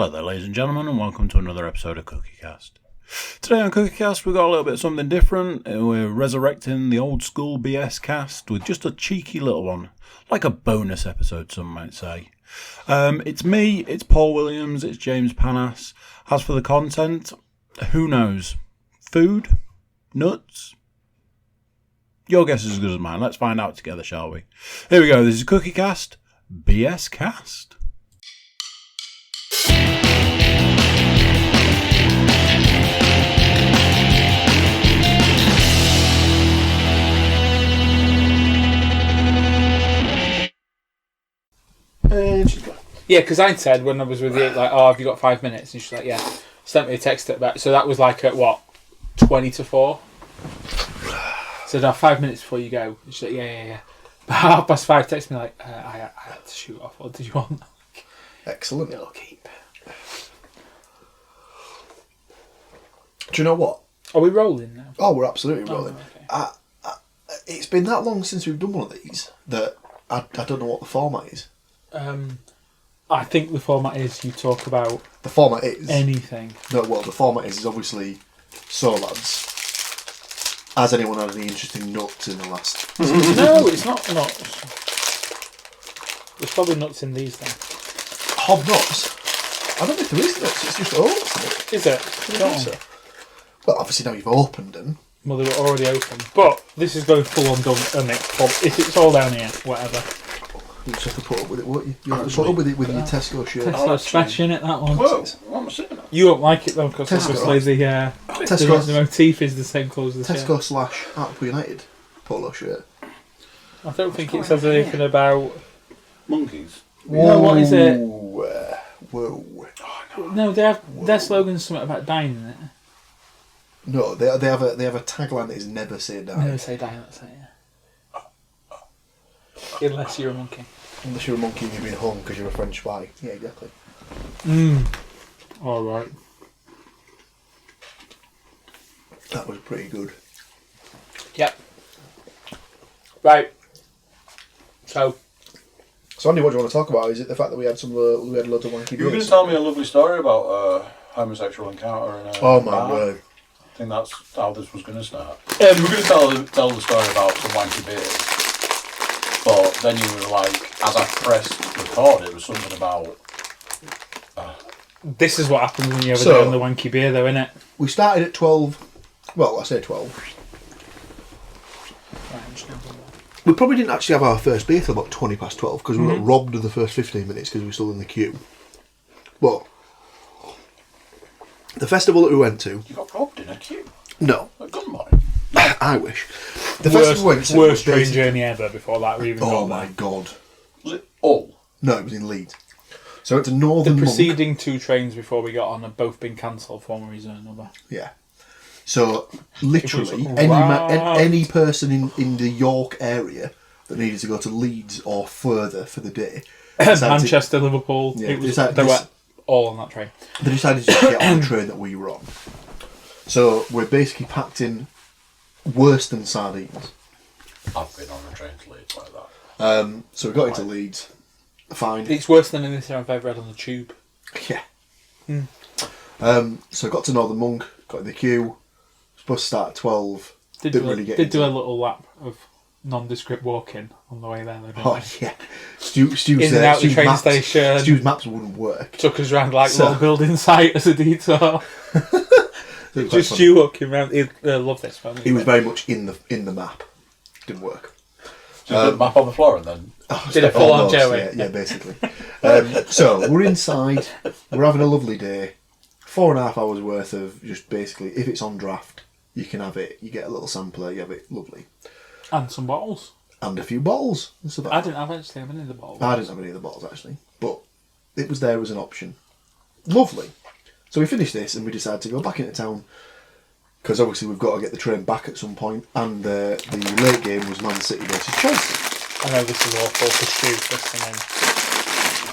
Hello there, ladies and gentlemen, and welcome to another episode of Cookiecast. Today on Cookiecast, we've got a little bit of something different. We're resurrecting the old school BScast with just a cheeky little one, like a bonus episode, some might say. It's me, it's Paul Williams, it's James Panas. As for the content, who knows? Food? Nuts? Your guess is as good as mine. Let's find out together, shall we? Here we go. This is Cookiecast BScast. Yeah, because I'd said when I was with you, like, oh, have you got 5 minutes? And she's like, yeah. Sent me a text at about, so that was like at what, 20 to 4? So now 5 minutes before you go. And she's like, yeah. But 5:30, text me like, I had to shoot off. What did you want? Excellent. It'll keep. Do you know what? Are we rolling now? Oh, we're absolutely rolling. Oh, okay. It's been that long since we've done one of these that I don't know what the format is. I think the format is you talk about The format is... anything. No, well, the format is obviously... So, lads, has anyone had any interesting nuts in the last... No, it's not nuts. There's probably nuts in these then. Hob nuts? I don't think there is nuts, it's just oats, isn't it? Is it? I don't think so. Well, obviously now you've opened them. Well, they were already open. But this is going full on done, and if it's all down here, whatever. You just have to put up with it, won't you? You have to put up with it with your Tesco shirt. Tesco special in it, that one. Whoa, what am I saying? You won't like it though, because obviously the motif is the same colour as the shirt. Tesco / Hartlepool United polo shirt. I don't think it says anything about... Monkeys. No, what is it? Whoa. No, they have their slogan's something about dying in it. No, they have a tagline that is never say die. Never say die, that's it, yeah. Unless you're a monkey. Unless you're a monkey and you've been hung because you're a French spy. Yeah, exactly. Alright. That was pretty good. Yep. Right. So Andy, what do you want to talk about? Is it the fact that we had loads of wanky You were going beers? to tell me a lovely story about a homosexual encounter in a Oh my bar. word. I think that's how this was going to start. You were going to tell the story about some wanky beers, but then you were like, as I pressed record, it was something about... this is what happens when you ever So- down the wanky beer though, innit? We started at 12. Well, I say 12. Right, I'm just going to do that. We probably didn't actually have our first beer till about 20 past 12 because we got robbed of the first 15 minutes because we were still in the queue. But the festival that we went to... You got robbed in a queue? No. A gunboy? I wish. The festival we went to... Worst was train basically- journey ever before that we even Oh got my there. god. Was it all? No, it was in Leeds. So I went to The Northern Monk. preceding 2 trains before we got on have both been cancelled for one reason or another. Yeah. So, literally, It was any person in the York area that needed to go to Leeds or further for the day... Manchester, Liverpool, Yeah, they were all on that train. They decided to get on the train that we were on. So, we're basically packed in worse than sardines. I've been on a train to Leeds like that. So we got into Leeds. Fine. It's worse than anything I've ever had on the tube. Yeah. So I got to Northern Monk, got in the queue. Supposed to start at 12. Did do a little lap of nondescript walking on the way there. Oh, yeah. Stu's in and out the train maps, station. Stu's maps wouldn't work. Took us round like little building site as a detour. Just you walking round. I love this one. He was very much in the map. Didn't work. Just put the map on the floor and then... Did a full on Joey. Yeah, basically. So we're inside. We're having a lovely day. 4.5 hours worth of just basically, if it's on draft, you can have it. You get a little sampler. You have it. Lovely. And some bottles. And a few bottles. I didn't have any of the bottles. I didn't have any of the bottles actually, but it was there as an option. Lovely. So we finished this and we decided to go back into town because obviously we've got to get the train back at some point. And the late game was Man City versus Chelsea. I know this is awful for Stu listening.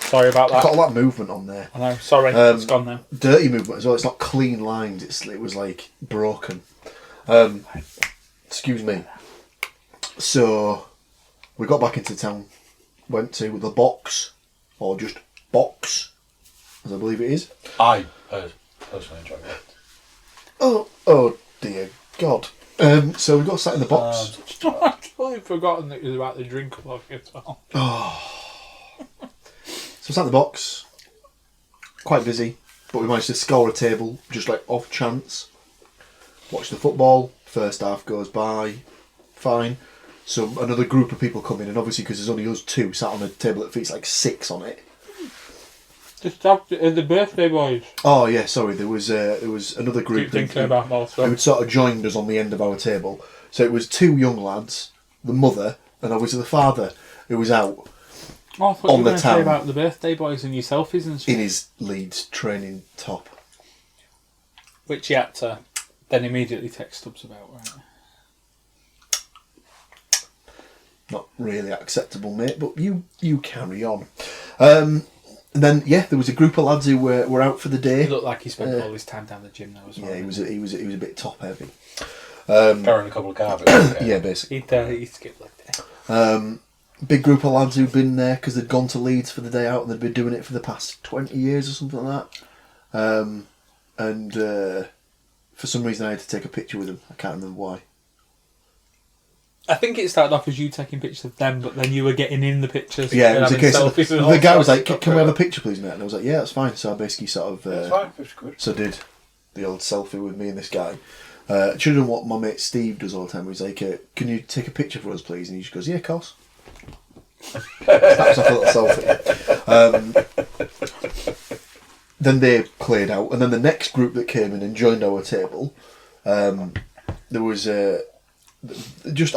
Sorry about that. Got all that movement on there. I know. Sorry, it's gone now. Dirty movement as well. It's not clean lines. It was like broken. Excuse me. So we got back into town. Went to the box, or just box, as I believe it is. I personally enjoy it. Oh dear God. So we got sat in the box. I've totally forgotten that it was about the drink log as well. So sat in the box. Quite busy, but we managed to score a table just like off chance. Watch the football. First half goes by, fine. So another group of people come in, and obviously because there's only us two sat on a table that fits like 6 on it. Just after the birthday boys. Oh yeah, sorry. There was another group Keep thinking about more who had sort of joined us on the end of our table. So it was 2 young lads, the mother, and obviously the father, who was out Oh, I thought on you were the going to say town. about the birthday boys and your selfies and shit. in his Leeds training top. Which he had to then immediately text Stubbs about, right? Not really acceptable, mate, but you carry on. And then there was a group of lads who were out for the day. He looked like he spent all his time down the gym now as well. Yeah, he was a bit top heavy. Carrying a couple of carpets. Yeah, basically. He'd skip leg day. Big group of lads who'd been there because they'd gone to Leeds for the day out and they'd been doing it for the past 20 years or something like that. And for some reason I had to take a picture with them. I can't remember why. I think it started off as you taking pictures of them, but then you were getting in the pictures. Yeah, it and was a having case of selfies and all the guy was sorts like, of "Can we have a stuff. picture, please, mate?" And I was like, "Yeah, that's fine." So I basically sort of It's fine, 50 quid. so did the old selfie with me and this guy. Should have done what my mate Steve does all the time. He's like, "Can you take a picture for us, please?" And he just goes, "Yeah, of course." Snaps off a little selfie. Then they cleared out, and then the next group that came in and joined our table, there was I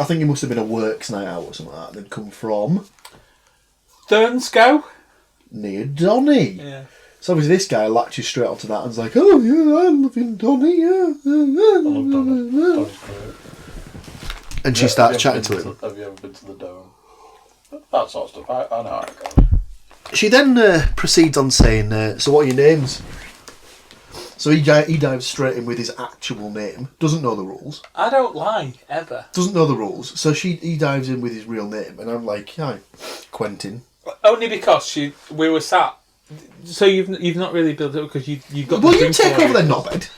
think it must have been a works night out or something like that. They'd come from Thurnscoe? near Donny. Yeah. So obviously this guy latches straight onto that and's like, "Oh yeah, I live in Donny, yeah." I love Donny. Donny's great. And she starts chatting to him. Have you ever been to the Dome? That sort of stuff. I know how it goes. She then proceeds on saying, "So what are your names?" So he dives straight in with his actual name. Doesn't know the rules. I don't lie, ever. Doesn't know the rules. So he dives in with his real name, and I'm like, "Hi, Quentin." Only because we were sat. So you've not really built it up because you've got. Will the you drink take over already. then, knobhead?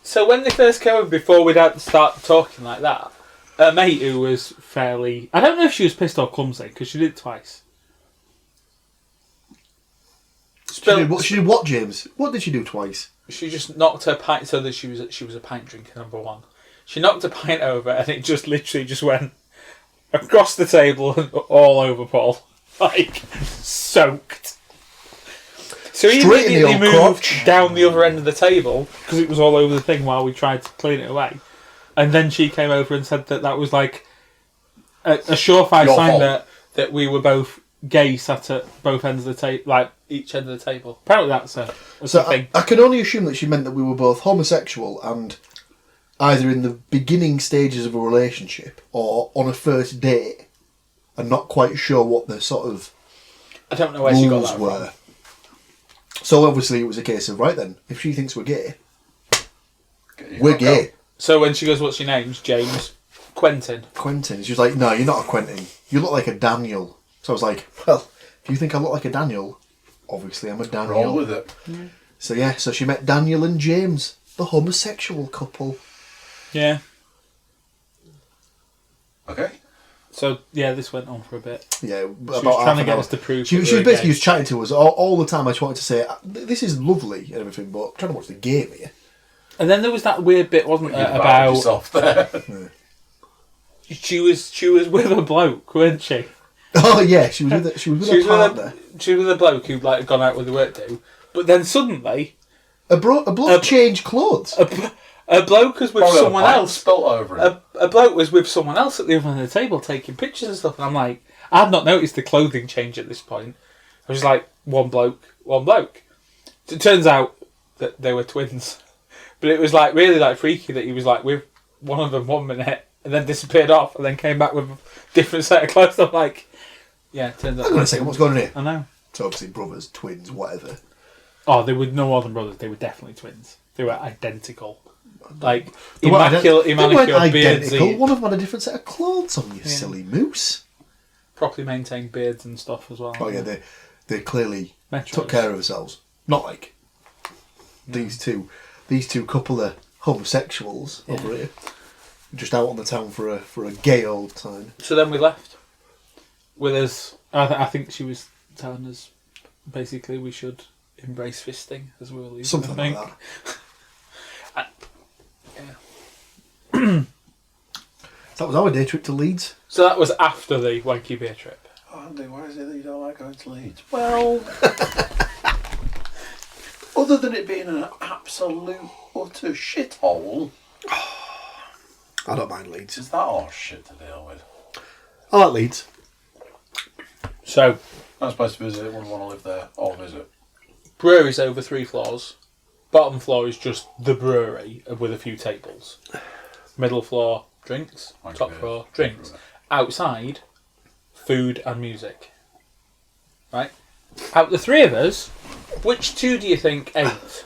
So when they first came over, before we'd had to start talking like that, a mate who was fairly... I don't know if she was pissed or clumsy, because she did it twice. She did what, James? What did she do twice? She just knocked her pint, so that she was a pint drinker, number one. She knocked a pint over, and it just literally just went across the table and all over Paul. Like, soaked. So he Straight in the immediately old moved crotch. down the other end of the table, because it was all over the thing while we tried to clean it away. And then she came over and said that was like a surefire Your sign fault. that we were both gay, sat at both ends of the table, like each end of the table. Apparently that's a So thing. I can only assume that she meant that we were both homosexual and either in the beginning stages of a relationship or on a first date and not quite sure what the sort of I don't know where she got rules that were. from. So obviously it was a case of, right then, if she thinks we're gay, we're Okay. gay. So when she goes, "What's your name?" James. Quentin. Quentin. She was like, "No, you're not a Quentin. You look like a Daniel." So I was like, "Well, if you think I look like a Daniel, obviously I'm a Daniel." Roll with it. So yeah, so she met Daniel and James, the homosexual couple. Yeah. Okay. So yeah, this went on for a bit. Yeah, She about was half trying to an get hour. us to prove. She that was we were basically gay. just chatting to us all the time. I just wanted to say, "This is lovely and everything, but I'm trying to watch the game here." And then there was that weird bit, wasn't there, About about yourself there. she was with a bloke, weren't she? Oh yeah, she was with her partner. She was with a bloke who'd like gone out with the work do, but then suddenly A bloke changed clothes. a bloke was with Probably someone a pint else. spilt over it. A bloke was with someone else at the other end of the table taking pictures and stuff, and I'm like, I'd not noticed the clothing change at this point. I was just like, one bloke. It turns out that they were twins, but it was like really like freaky that he was like with one of them 1 minute and then disappeared off and then came back with a different set of clothes. I'm like, yeah, turns out. Hang on a second, what's going on here? I know. So obviously brothers, twins, whatever. Oh, they were no more than brothers. They were definitely twins. They were identical. Like They weren't immaculate beards, identical. One of them had a different set of clothes on, you silly moose. properly maintained beards and stuff as well. Oh yeah, they clearly Metros. took care of themselves. Not like these two couple of homosexuals over here, just out on the town for a gay old time. So then we left with us. I think she was telling us basically we should embrace fisting as we were leaving. Something I like think. that. That was our day trip to Leeds. So that was after the wanky beer trip. Oh, Andy, why is it that you don't like going to Leeds? Well, other than it being an absolute utter shithole, I don't mind Leeds. is that all shit to deal with? I like Leeds. So I'm supposed to visit, wouldn't want to live there or visit. brewery's over 3 floors. Bottom floor is just the brewery with a few tables. Middle floor, drinks. Like Top beer. floor, drinks. Outside, food and music. Right? Out the 3 of us, which 2 do you think ate?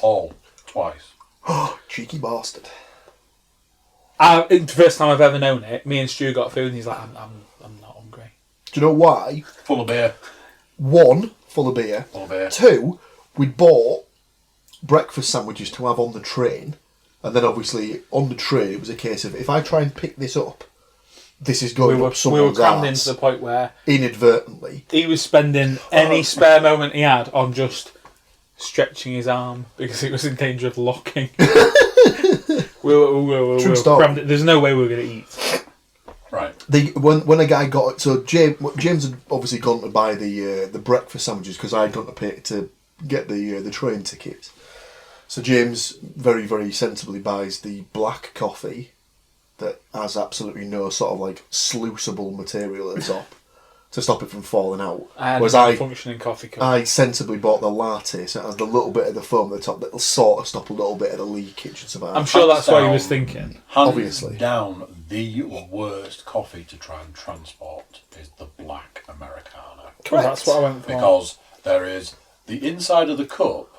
All. Twice. Cheeky bastard. The first time I've ever known it, me and Stu got food and he's like, I'm not hungry. Do you know why? Full of beer. 1, full of beer. Full of beer. 2, we bought breakfast sandwiches to have on the train. And then obviously on the train it was a case of, if I try and pick this up, this is going up We were someone's crammed arse into the point where inadvertently. he was spending any spare moment he had on just stretching his arm because he was in danger of locking. we were story. crammed. There's no way we were going to eat. Right. When a guy got so James had obviously gone to buy the breakfast sandwiches because I'd gone to pay to get the train tickets. So James very, very sensibly buys the black coffee that has absolutely no sort of like sluiceable material at the top to stop it from falling out. Whereas functioning coffee cup. I sensibly bought the latte, so it has the little bit of the foam at the top that'll sort of stop a little bit of the leakage and stuff like that. I'm sure that's what he was thinking. Hands Obviously. down, the worst coffee to try and transport is the black Americano. Well, that's what I went for. Because there is the inside of the cup,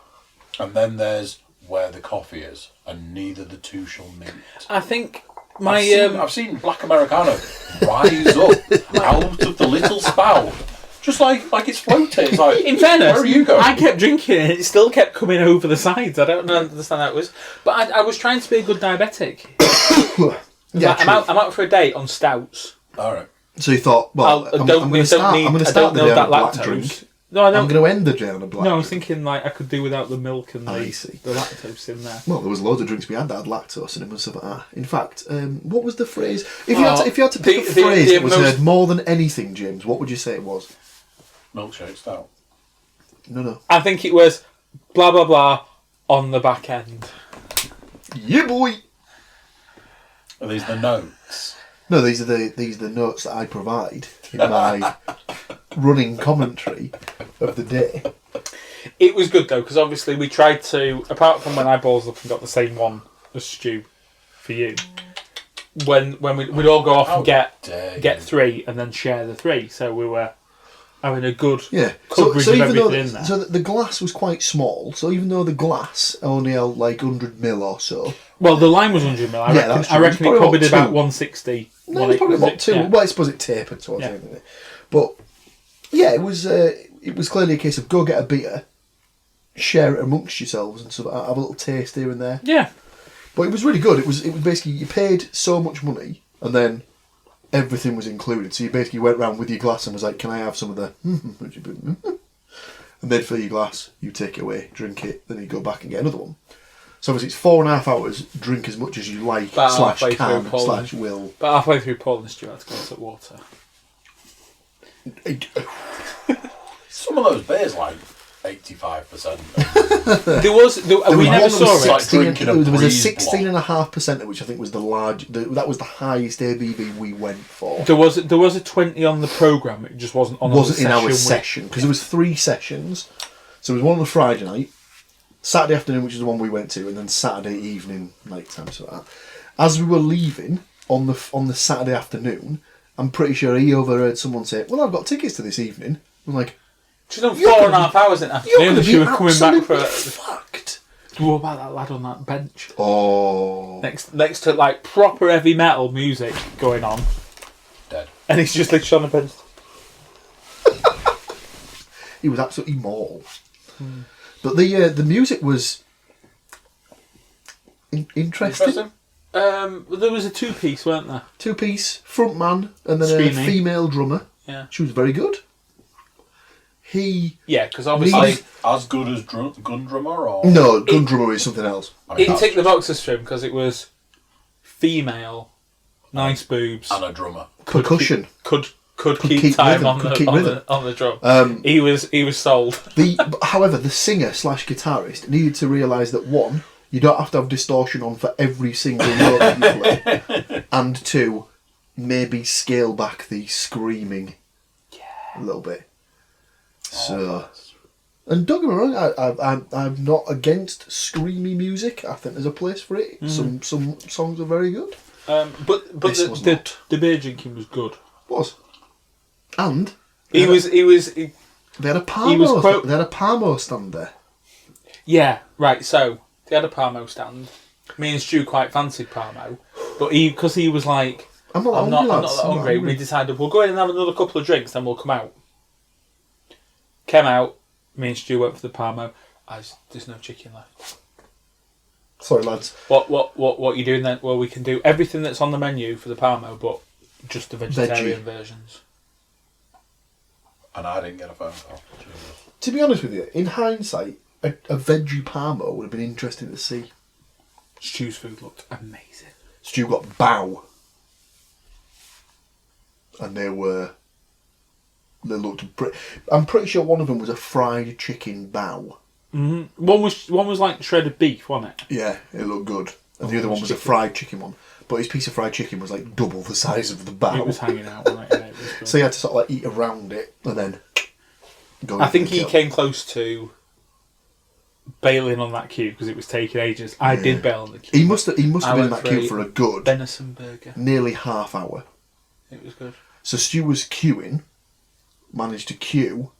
and then there's where the coffee is, and neither the two shall meet. I think I've seen black Americano rise up out of the little spout, just like it's floating. It's like, in fairness, where are you going? I kept drinking it. It still kept coming over the sides. I don't understand how it was, but I was trying to be a good diabetic. Yeah, I'm out for a date on stouts. All right. So you thought, well, I'm going to start the day on a black drink. No, I don't. I'm going to end the day on a black No, I was drink. thinking like I could do without the milk and I the see. lactose in there. Well, there was loads of drinks we had that had lactose in them and stuff like that. In fact, what was the phrase? If you had to pick a phrase that was heard more than anything, James, what would you say it was? Milkshake stout. No. I think it was blah blah blah on the back end. Yeah, boy. Are these the notes? No, these are the notes that I provide in my running commentary of the day. It was good though because obviously we tried to, apart from when I balls up and got the same one as Stu for you. When we'd all go off and get 3 and then share the 3, so we were having a good coverage of everything in there. So the glass was quite small. So even though the glass only held like 100ml or so. Well, the line was 100ml. I reckon it probably did about 160. No, it was probably about 2. Yeah. Well, I suppose it tapered towards the end of it. But yeah, it was clearly a case of go get a beer, share it amongst yourselves, and sort of have a little taste here and there. Yeah. But it was really good. It was basically you paid so much money, and then everything was included. So you basically went round with your glass and was like, "Can I have some of the?" And they'd fill your glass, you take it away, drink it, then you go back and get another one. So obviously it's 4.5 hours. Drink as much as you like, /can/will. But halfway through, Paul and Stuart had to go and get water. Some of those beers like 85%. We never saw it. Like drinking a there was a breeze block. 16.5%, which I think was that was the highest ABV we went for. There was a 20 on the programme. It just wasn't on. Wasn't in our session because there was 3 sessions. So there was one on the Friday night, Saturday afternoon, which is the one we went to, and then Saturday evening, night time. So that. As we were leaving on the Saturday afternoon, I'm pretty sure he overheard someone say, "Well, I've got tickets to this evening." I'm like, she's done 4.5 hours in the afternoon. She was coming back for it. Fucked. What about that lad on that bench? Oh. Next to like proper heavy metal music going on, Dead. and he's just literally on the bench. He was absolutely mortal. But the music was interesting. There was a two-piece, weren't there? Two-piece, front man, and then Screaming. a female drummer. Yeah. She was very good. Yeah, because obviously... As good as gun drummer, or No, gun drummer is something else. It ticked the boxes for him because it was female, nice boobs, and a drummer. Percussion. Could keep time rhythm, on the drum. He was sold. However, the singer / guitarist needed to realise that 1, you don't have to have distortion on for every single note that you play, and 2, maybe scale back the screaming a little bit. So, and don't get me wrong, I'm not against screamy music. I think there's a place for it. Some songs are very good. But the beer drinking was good. And They had a Parmo stand there. Yeah, right. So they had a Parmo stand. Me and Stu quite fancied Parmo, but because he was like, I'm not that hungry. We decided we'll go in and have another couple of drinks, then we'll come out. Came out. Me and Stu went for the Parmo. There's no chicken left. Sorry, lads. What are you doing then? Well, we can do everything that's on the menu for the Parmo, but just the vegetarian versions. And I didn't get a phone call. To be honest with you, in hindsight, a veggie Parmo would have been interesting to see. Stu's food looked amazing. Stu got bao. And they looked I'm pretty sure one of them was a fried chicken bao. Mm-hmm. One was like shredded beef, wasn't it? Yeah, it looked good. And the other one was a fried chicken one. But his piece of fried chicken was like double the size of the bao. It was hanging out, wasn't it? Yeah, it was good. So you had to sort of like eat around it and then go. I think he came close to bailing on that queue because it was taking ages. I did bail on the queue. He must have been in that queue for a good venison burger. Nearly half hour. It was good. So Stu was queuing, managed to queue,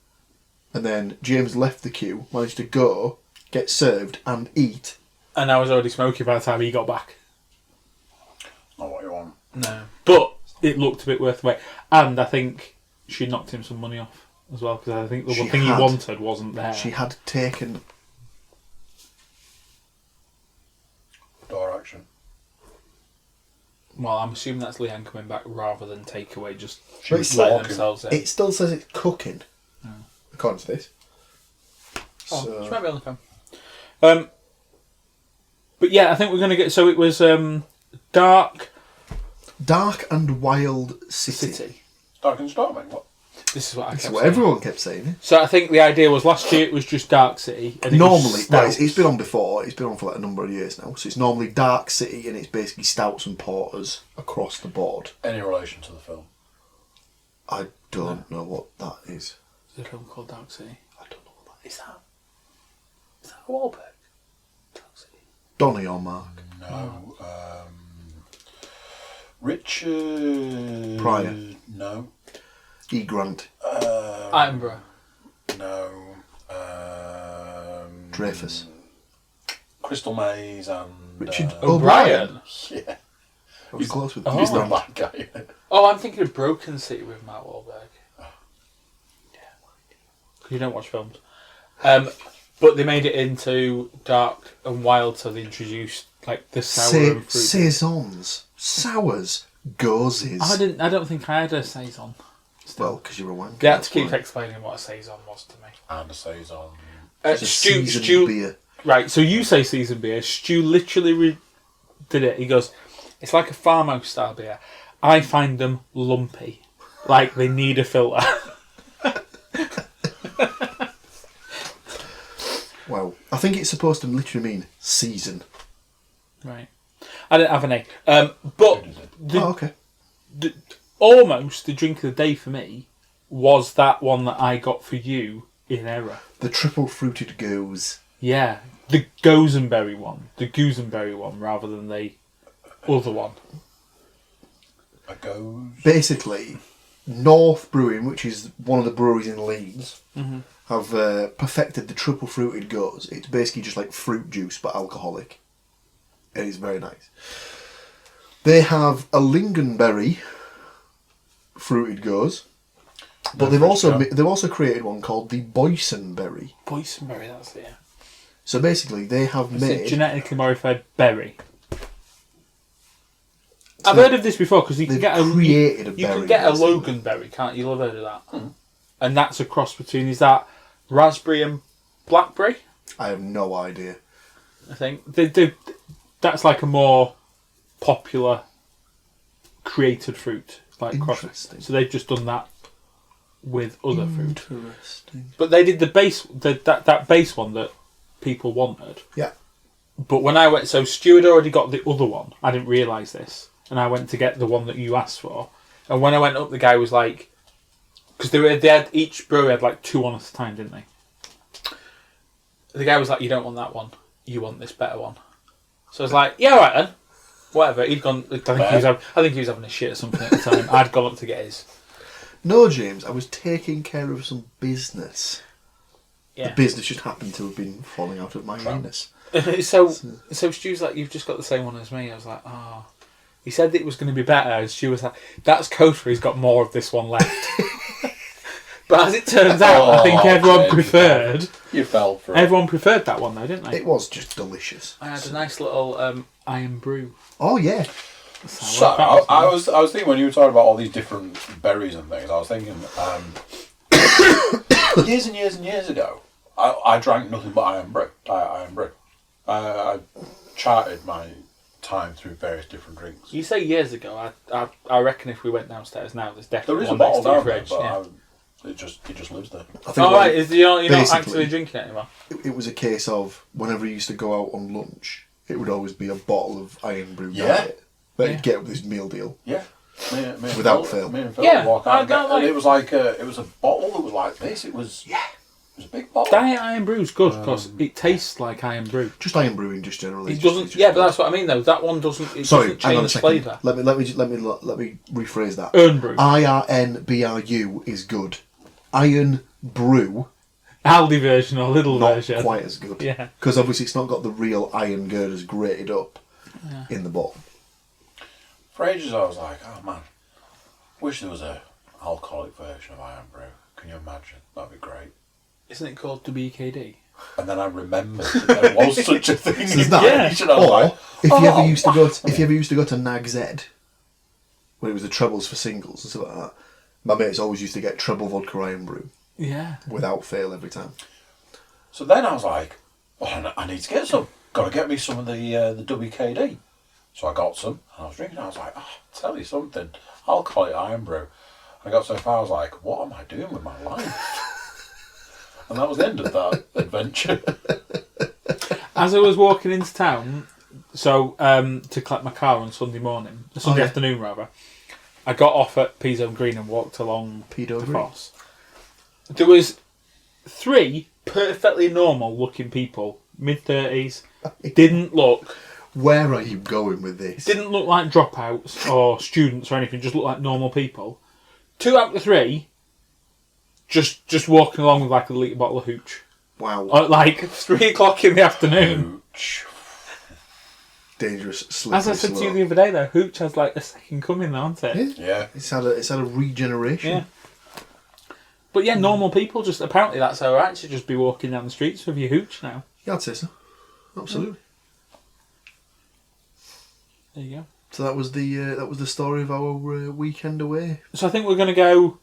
and then James left the queue, managed to go, get served and eat. And I was already smoking by the time he got back. Not what you want. No. But it looked a bit worth the wait. And I think she knocked him some money off as well, because I think the one thing he wanted wasn't there. She had taken... Door action. Well, I'm assuming that's Leanne coming back rather than takeaway, just letting themselves in. It still says it's cooking, according to this. So. She might be on the phone. But yeah, I think we're going to get... So it was Dark and Wild City. Dark and Storming, what? This is what I kept saying. Everyone kept saying. So I think the idea was last year it was just Dark City. And normally, it's been on before. It's been on for like a number of years now. So it's normally Dark City, and it's basically stouts and porters across the board. Any relation to the film? I don't know what that is. There's a film called Dark City. I don't know what that is. Is that a Wahlberg? Dark City. Donny or Mark? No. Richard Pryor? No. E. Grant? Attenborough? No. Dreyfus? Crystal Maze and... Richard O'Brien? Yeah. I was close with He's not that guy. Oh, I'm thinking of Broken City with Matt Wahlberg. Yeah. You don't watch films. But they made it into Dark and Wild, so they introduced like the sour and fruit. Saisons, sours, gauzes. I don't think I had a saison. Well, because you're a wanker. They had to keep explaining what a saison was to me. And a Saison. Stu, beer. Right, so you say seasoned beer. Stu literally did it. He goes, it's like a farmhouse style beer. I find them lumpy. Like they need a filter. Well, I think it's supposed to literally mean season. Right. I didn't have any. But okay. Almost the drink of the day for me was that one that I got for you in error. The triple fruited goose. Yeah, the Gosenberry one. The Goosenberry one rather than the other one. A goose? Basically, North Brewing, which is one of the breweries in Leeds, have perfected the triple fruited goes. It's basically just like fruit juice but alcoholic. It is very nice. They have a lingonberry fruited goes, But they've also created one called the boysenberry. Boysenberry, that's it. Yeah. So basically, they have It's a made. genetically modified berry. I've heard of this before because you can get created a you berry. can get a basically. Logan berry, can't you? You'll have heard of that. And that's a cross between, is that raspberry and blackberry? I have no idea. I think that's like a more popular created fruit, like cross. Interesting. So they've just done that with other fruit. Interesting. But they did the base, that base one that people wanted. Yeah. But when I went, so Stu had already got the other one. I didn't realise this, and I went to get the one that you asked for. And when I went up, the guy was like, because they had each brewery had like 2 on at a time, didn't they? The guy was like, "You don't want that one. You want this better one." So I was like, "Yeah, all right then." Whatever. He'd gone. I think he was having a shit or something at the time. I'd gone up to get his. No, James, I was taking care of some business. Yeah. The business just happened to have been falling out of my anus. so Stu's like, "You've just got the same one as me." I was like, "Oh." He said that it was going to be better, and Stu was like, "That's code for he's got more of this one left." But as it turns out, I think everyone preferred. You fell for it. Everyone preferred that one though, didn't they? It was just delicious. I had a nice little iron brew. Oh yeah. So I was thinking when you were talking about all these different berries and things, I was thinking years and years and years ago, I drank nothing but iron brew. Iron brew. I charted my time through various different drinks. You say years ago. I reckon if we went downstairs now, there's definitely There is a one next bottle to your down there, fridge. but it just lives there. I think Oh right, you're not basically, actually drinking it anymore. It was a case of whenever he used to go out on lunch, it would always be a bottle of iron brew diet that he'd get with his meal deal. Yeah. Me Without and fail. Me and Phil Yeah, would walk out I and it was like it was a bottle that was like this. It was a big bottle. Diet iron brew's good because it tastes like iron brew. Just iron brewing, just generally. It doesn't. Yeah, but that's what I mean though. That one doesn't. It Sorry, doesn't hang on a change second. flavour. Let me rephrase that. Iron brew. IRNBRU is good. Iron brew, Aldi version or little not version. quite as good. Yeah. Because obviously it's not got the real iron girders grated up in the bottle. For ages I was like, oh man, wish there was a alcoholic version of iron brew. Can you imagine? That'd be great. Isn't it called WKD? And then I remembered that there was such a thing as that. that. And I was Or like, if you ever used to go to Nag's Ed, when it was the trebles for singles and stuff like that, my mates always used to get treble vodka iron brew Yeah. without fail every time. so then I was like, oh, I need to get some. Got to get me some of the WKD. So I got some, and I was drinking. I was like, oh, tell you something, alcoholic iron brew. I got so far, I was like, what am I doing with my life? And that was the end of that adventure. As I was walking into town, so to collect my car on Sunday morning, Sunday afternoon rather, I got off at Peasholm Green and walked along Pedo the Green. Foss. There was 3 perfectly normal looking people, mid-30s, didn't look Where are you going with this? Didn't look like dropouts or students or anything. Just looked like normal people. 2 out of the 3, just walking along with like a litre bottle of hooch. Wow. At like 3 o'clock in the afternoon. Hooch. Dangerous, slippery As I said to you slope. the other day, though, hooch has like a second coming, though, hasn't it? Yeah. It's had a regeneration. Yeah. But yeah, normal people just apparently that's alright to just be walking down the streets with your hooch now. Yeah, I'd say so. Absolutely. There you go. So that was the story of our weekend away. So I think we're going to go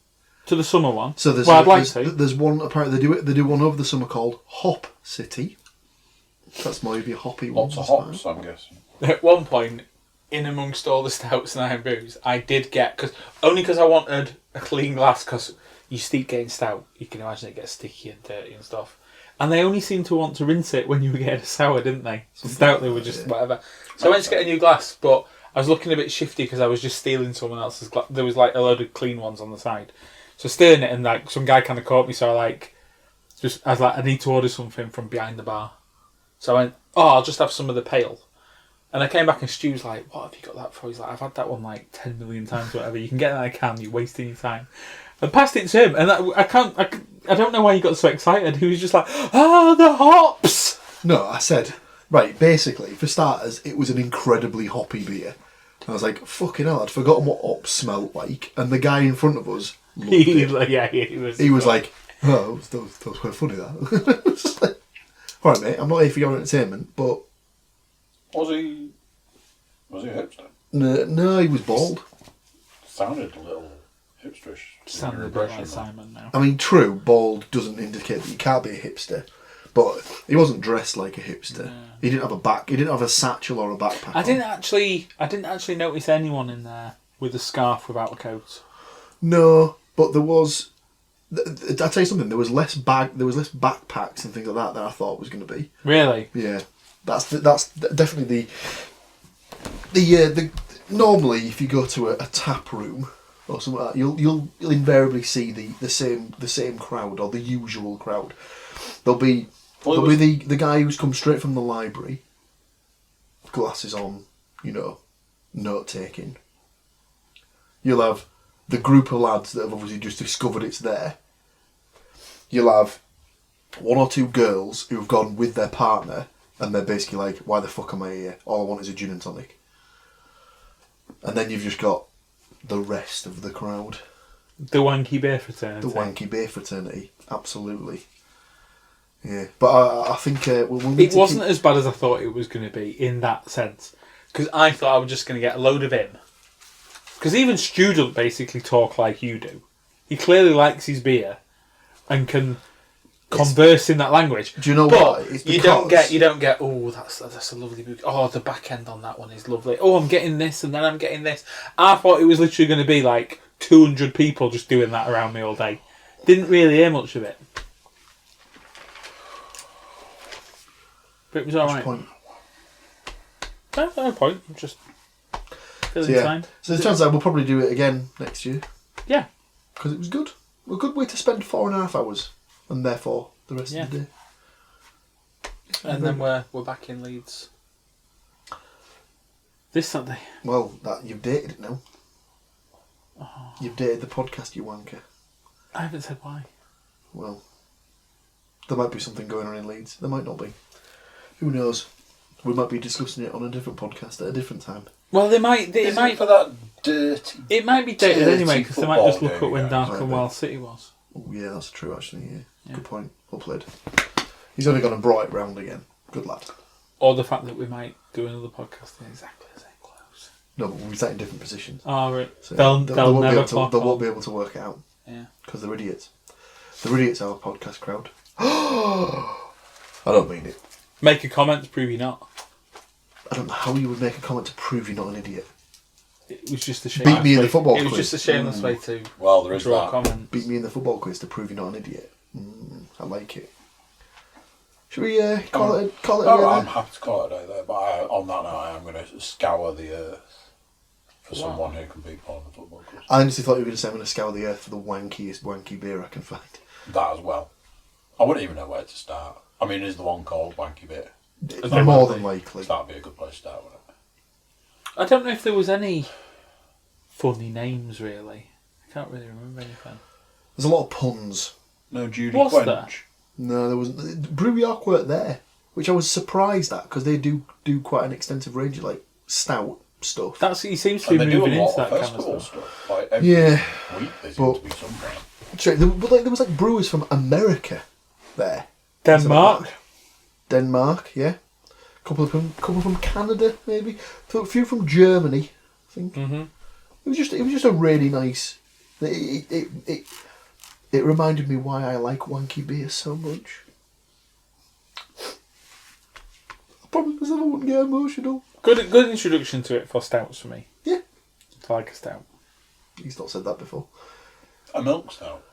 to the summer one. So there's I'd like to. there's one apparently they do one over the summer called Hop City. That's maybe a hoppy one. Lots of hops, I'm guessing. At one point, in amongst all the stouts and iron brews, I did get because I wanted a clean glass because you steep getting stout, you can imagine it gets sticky and dirty and stuff. And they only seemed to want to rinse it when you were getting a sour, didn't they? Stout, they were just whatever. So I went to get a new glass, but I was looking a bit shifty because I was just stealing someone else's glass. There was like a load of clean ones on the side, so stealing it, and like some guy kind of caught me. So I was like, I need to order something from behind the bar. So I went, oh, I'll just have some of the pale. And I came back and Stu's like, what have you got that for? He's like, I've had that one like 10 million times, whatever. You can get that in a can, you're wasting your time. I passed it to him, and I don't know why he got so excited. He was just like, the hops! No, I said, right, basically, for starters, it was an incredibly hoppy beer. I was like, fucking hell, I'd forgotten what hops smelled like. And the guy in front of us loved it. He Was like, oh, those were funny, that. It's just like, all right, mate, I'm not here for your entertainment, but... Was he a hipster? No, he was bald. Sounded a little hipsterish. Sounded a bit like Simon now. I mean, true, bald doesn't indicate that you can't be a hipster, but he wasn't dressed like a hipster. Yeah. He didn't have a satchel or a backpack. I didn't actually notice anyone in there with a scarf without a coat. No, but there was. I'll tell you something. There was less backpacks and things like that than I thought was going to be. Really? Yeah, that's definitely the normally if you go to a tap room or something like that, you'll invariably see the same crowd or the usual crowd. There'll be the guy who's come straight from the library, glasses on, note taking. You'll have the group of lads that have obviously just discovered it's there. You'll have one or two girls who have gone with their partner and they're basically like, why the fuck am I here? All I want is a gin and tonic. And then you've just got the rest of the crowd. The Wanky Bear Fraternity. The Wanky Bear Fraternity, absolutely. Yeah, but I think it wasn't as bad as I thought it was going to be in that sense. Because I thought I was just going to get a load of him. Because even Stu doesn't basically talk like you do. He clearly likes his beer and can converse in that language. Do you know what? It's you don't get. Oh, that's a lovely book. Oh, the back end on that one is lovely. Oh, I'm getting this and then I'm getting this. I thought it was literally going to be like 200 people just doing that around me all day. Didn't really hear much of it. But it was alright. No point. I'm just feeling time. So the chance that we'll probably do it again next year. Yeah. Because it was good. A good way to spend 4.5 hours. And therefore, the rest of the day. And then we're back in Leeds. This Sunday. Well, you've dated it now. Oh. You've dated the podcast, you wanker. I haven't said why. Well, there might be something going on in Leeds. There might not be. Who knows? We might be discussing it on a different podcast at a different time. Well, they might for that dirty. It might be dated anyway because they might just look up when Darkenwell City was. Oh yeah, that's true actually. Yeah. Good point. Well played. He's only gone and brought it round again. Good lad. Or the fact that we might do another podcast in exactly the same clothes. No, but we'll be sat in different positions. Oh right. So they'll won't be able to work it out. Yeah. Because they're idiots. They're idiots, our podcast crowd. I don't mean it. Make a comment to prove you're not. I don't know how you would make a comment to prove you're not an idiot. It was just a shameless Beat me in the football quiz. It was just a shameless way to there is draw that. comments. Beat me in the football quiz to prove you're not an idiot. I like it. Should we call it I'm happy to call it a day there, but on that note, I am going to scour the earth for someone who can beat Paul in the football quiz. I honestly thought you were going to say I'm going to scour the earth for the wankiest wanky beer I can find. That as well. I wouldn't even know where to start. I mean, is the one called Wanky Beer? More than likely. So that'd be a good place to start with it. I don't know if there was any funny names, really. I can't really remember anything. There's a lot of puns. No Judy Was Quench. there? No, there wasn't. Brew York weren't there, which I was surprised at because they do quite an extensive range of like stout stuff. He seems to be moving into that kind of stuff. Like every week there seems to be something. Sorry, there was like brewers from America there. Denmark, yeah. Couple from Canada, maybe. A few from Germany, I think. Mm-hmm. It was just a really nice. It reminded me why I like wanky beer so much. Probably because I wouldn't get emotional. Good introduction to it for stouts for me. Yeah. I like a stout. He's not said that before. A milk stout.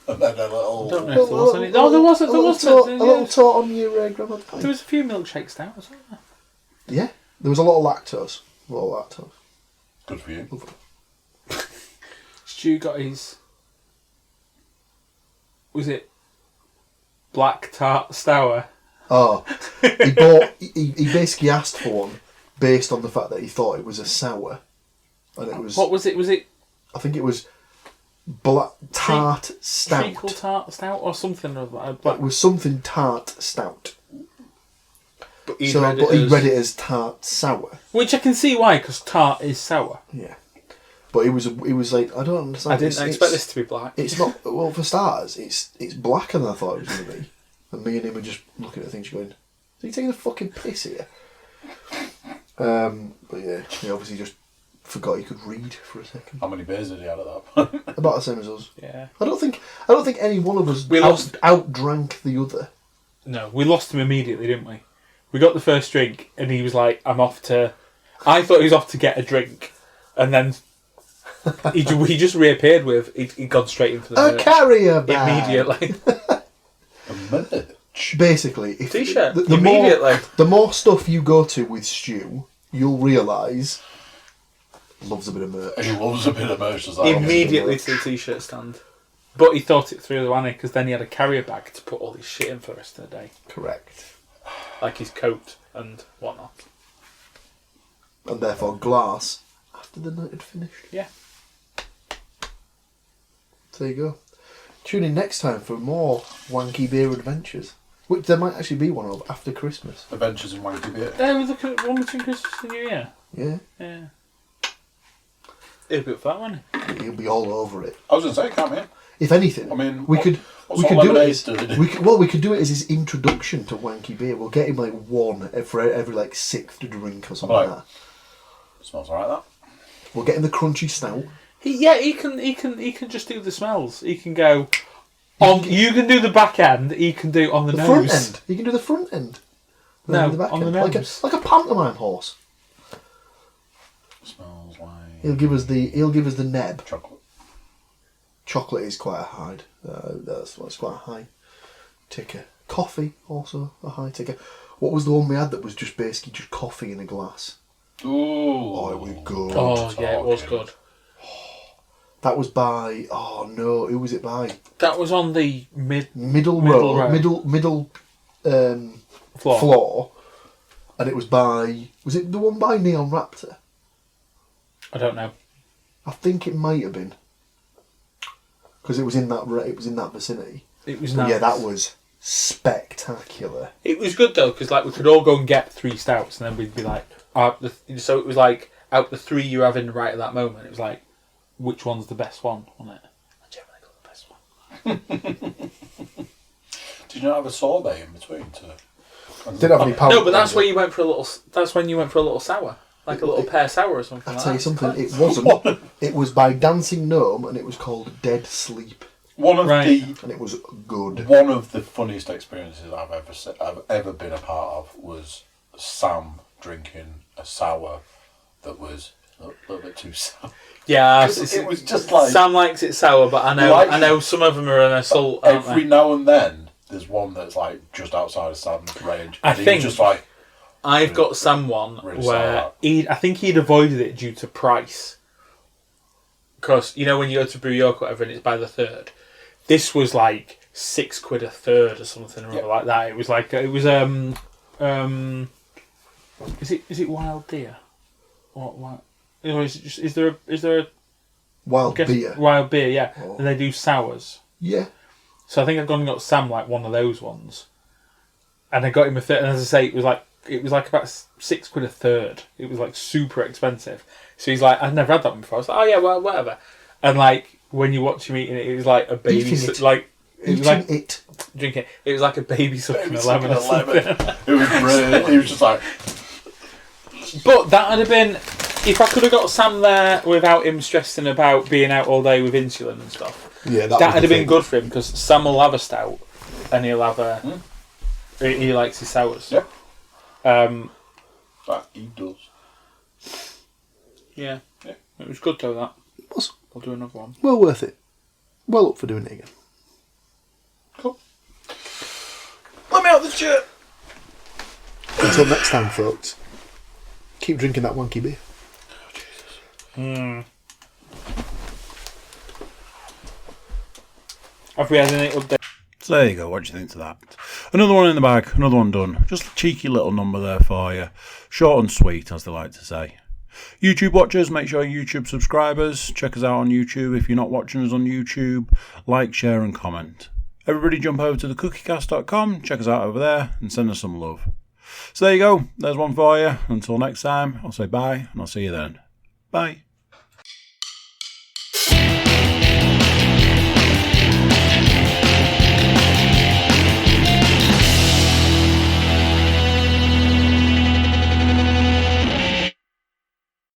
And then a little... I don't know if there was any. No, there wasn't. A little tart on your grandma's pint. There was a few milkshake stouts, wasn't there? Yeah. There was a lot of lactose. Good for you. Stu got his... Was it black tart stour? Oh. He basically asked for one based on the fact that he thought it was a sour. And it was... What was it? Was it... I think it was... Black tart stout. Treacle tart stout or something of that. It was something tart stout. But he read it as tart sour. Which I can see why, because tart is sour. Yeah. But it was like, I don't understand. I didn't expect this to be black. It's not, well, for starters, it's blacker than I thought it was going to be. And me and him were just looking at things going, are you taking a fucking piss here? But yeah, he obviously just forgot he could read for a second. How many beers did he have at that point? About the same as us. Yeah. I don't think any one of us outdrank the other. No, we lost him immediately, didn't we? We got the first drink, and he was like, I thought he was off to get a drink, and then he just reappeared with, he'd gone straight into the A merch carrier bag! immediately. A merch. Basically, if T-shirt, the immediately. the more stuff you go to with Stu, you'll realise loves a bit of merch. He loves a bit of merch as well. Immediately to the t-shirt stand. But he thought it through the one because then he had a carrier bag to put all his shit in for the rest of the day. Correct. Like his coat and whatnot. And therefore glass after the night had finished. Yeah. There you go. Tune in next time for more wanky beer adventures. Which there might actually be one of after Christmas. Adventures in Wanky Beer. We're looking at one between Christmas and New Year. Yeah. Yeah. It'll be up for that one. He'll be all over it. I was going to say, can't we? If anything, I mean, we could what we sort could of do lemonades it. do they do? We could do it as his introduction to wanky beer. We'll get him like one for every like sixth drink or something Right. like that. Smells alright, that. We'll get him the crunchy snout. He can just do the smells. He can go on. You can do the back end. He can do on the The nose. front end. You can do the front end. No, the back on the end. nose. Like a pantomime horse. Smells like He'll give us the neb. chocolate. Chocolate is quite a high. That's quite a high ticker. Coffee also a high ticker. What was the one we had that was just basically just coffee in a glass? Ooh. Oh, it was good. Oh yeah, it was good. That was by. Oh no, who was it by? That was on the Middle row. floor, and it was by. Was it the one by Neon Raptor? I don't know. I think it might have been because it was in that vicinity. It was But nice. yeah, that was spectacular. It was good though because like we could all go and get 3 stouts and then we'd be like, so it was like out the 3 you're having right at that moment. It was like, which one's the best one, wasn't it? I generally got the best one. Did you not have a sorbet in between too? Didn't have any power. No, but that's where you went for a little. That's when you went for a little sour, like a little pear sour or something. I'll like tell you that. something. It wasn't. It was by Dancing Gnome, and it was called Dead Sleep, One of Right. and it was good. one of the funniest experiences I've ever been a part of was Sam drinking a sour that was a little bit too sour. Yeah, It was just like Sam likes it sour, but I know some of them are an assault. aren't every they? now and then there's one that's like just outside of Sam's range. I And he was think- just like I've got someone Really where sour. I think he'd avoided it due to price. Because, you know, when you go to Brew York or whatever and it's by the third, this was like £6 a third or something or other like that. It was like, is it Wild Deer? What? Or is there a Wild beer. Wild Beer, yeah. Oh. And they do sours. Yeah. So I think I've gone and got Sam like one of those ones. And I got him a third, and as I say, it was like about £6 a third. It was like super expensive. So he's like, I'd never had that one before. I was like, oh yeah, well, whatever. And like when you watch him eating it, it was like a baby, Eating it. like it was like it. drinking. It was like a baby sucking Baby a lemon or sucking a lemon. something. it was brilliant. He was just like But that would have been if I could have got Sam there without him stressing about being out all day with insulin and stuff. Yeah, That would have been good for him because Sam will have a stout and he'll have a. He likes his sours. Yeah. Um, that he does. yeah. It was good though. That. It was. I'll do another one. Well worth it. Well up for doing it again. Cool. Let me out the chair. Until next time, folks. Keep drinking that wanky beer. Have we had any updates? So there you go, what do you think to that? Another one in the bag, another one done. Just a cheeky little number there for you. Short and sweet, as they like to say. YouTube watchers, make sure you're YouTube subscribers. Check us out on YouTube if you're not watching us on YouTube. Like, share and comment. Everybody jump over to the Cookiecast.com, check us out over there and send us some love. So there you go, there's one for you. Until next time, I'll say bye and I'll see you then. Bye.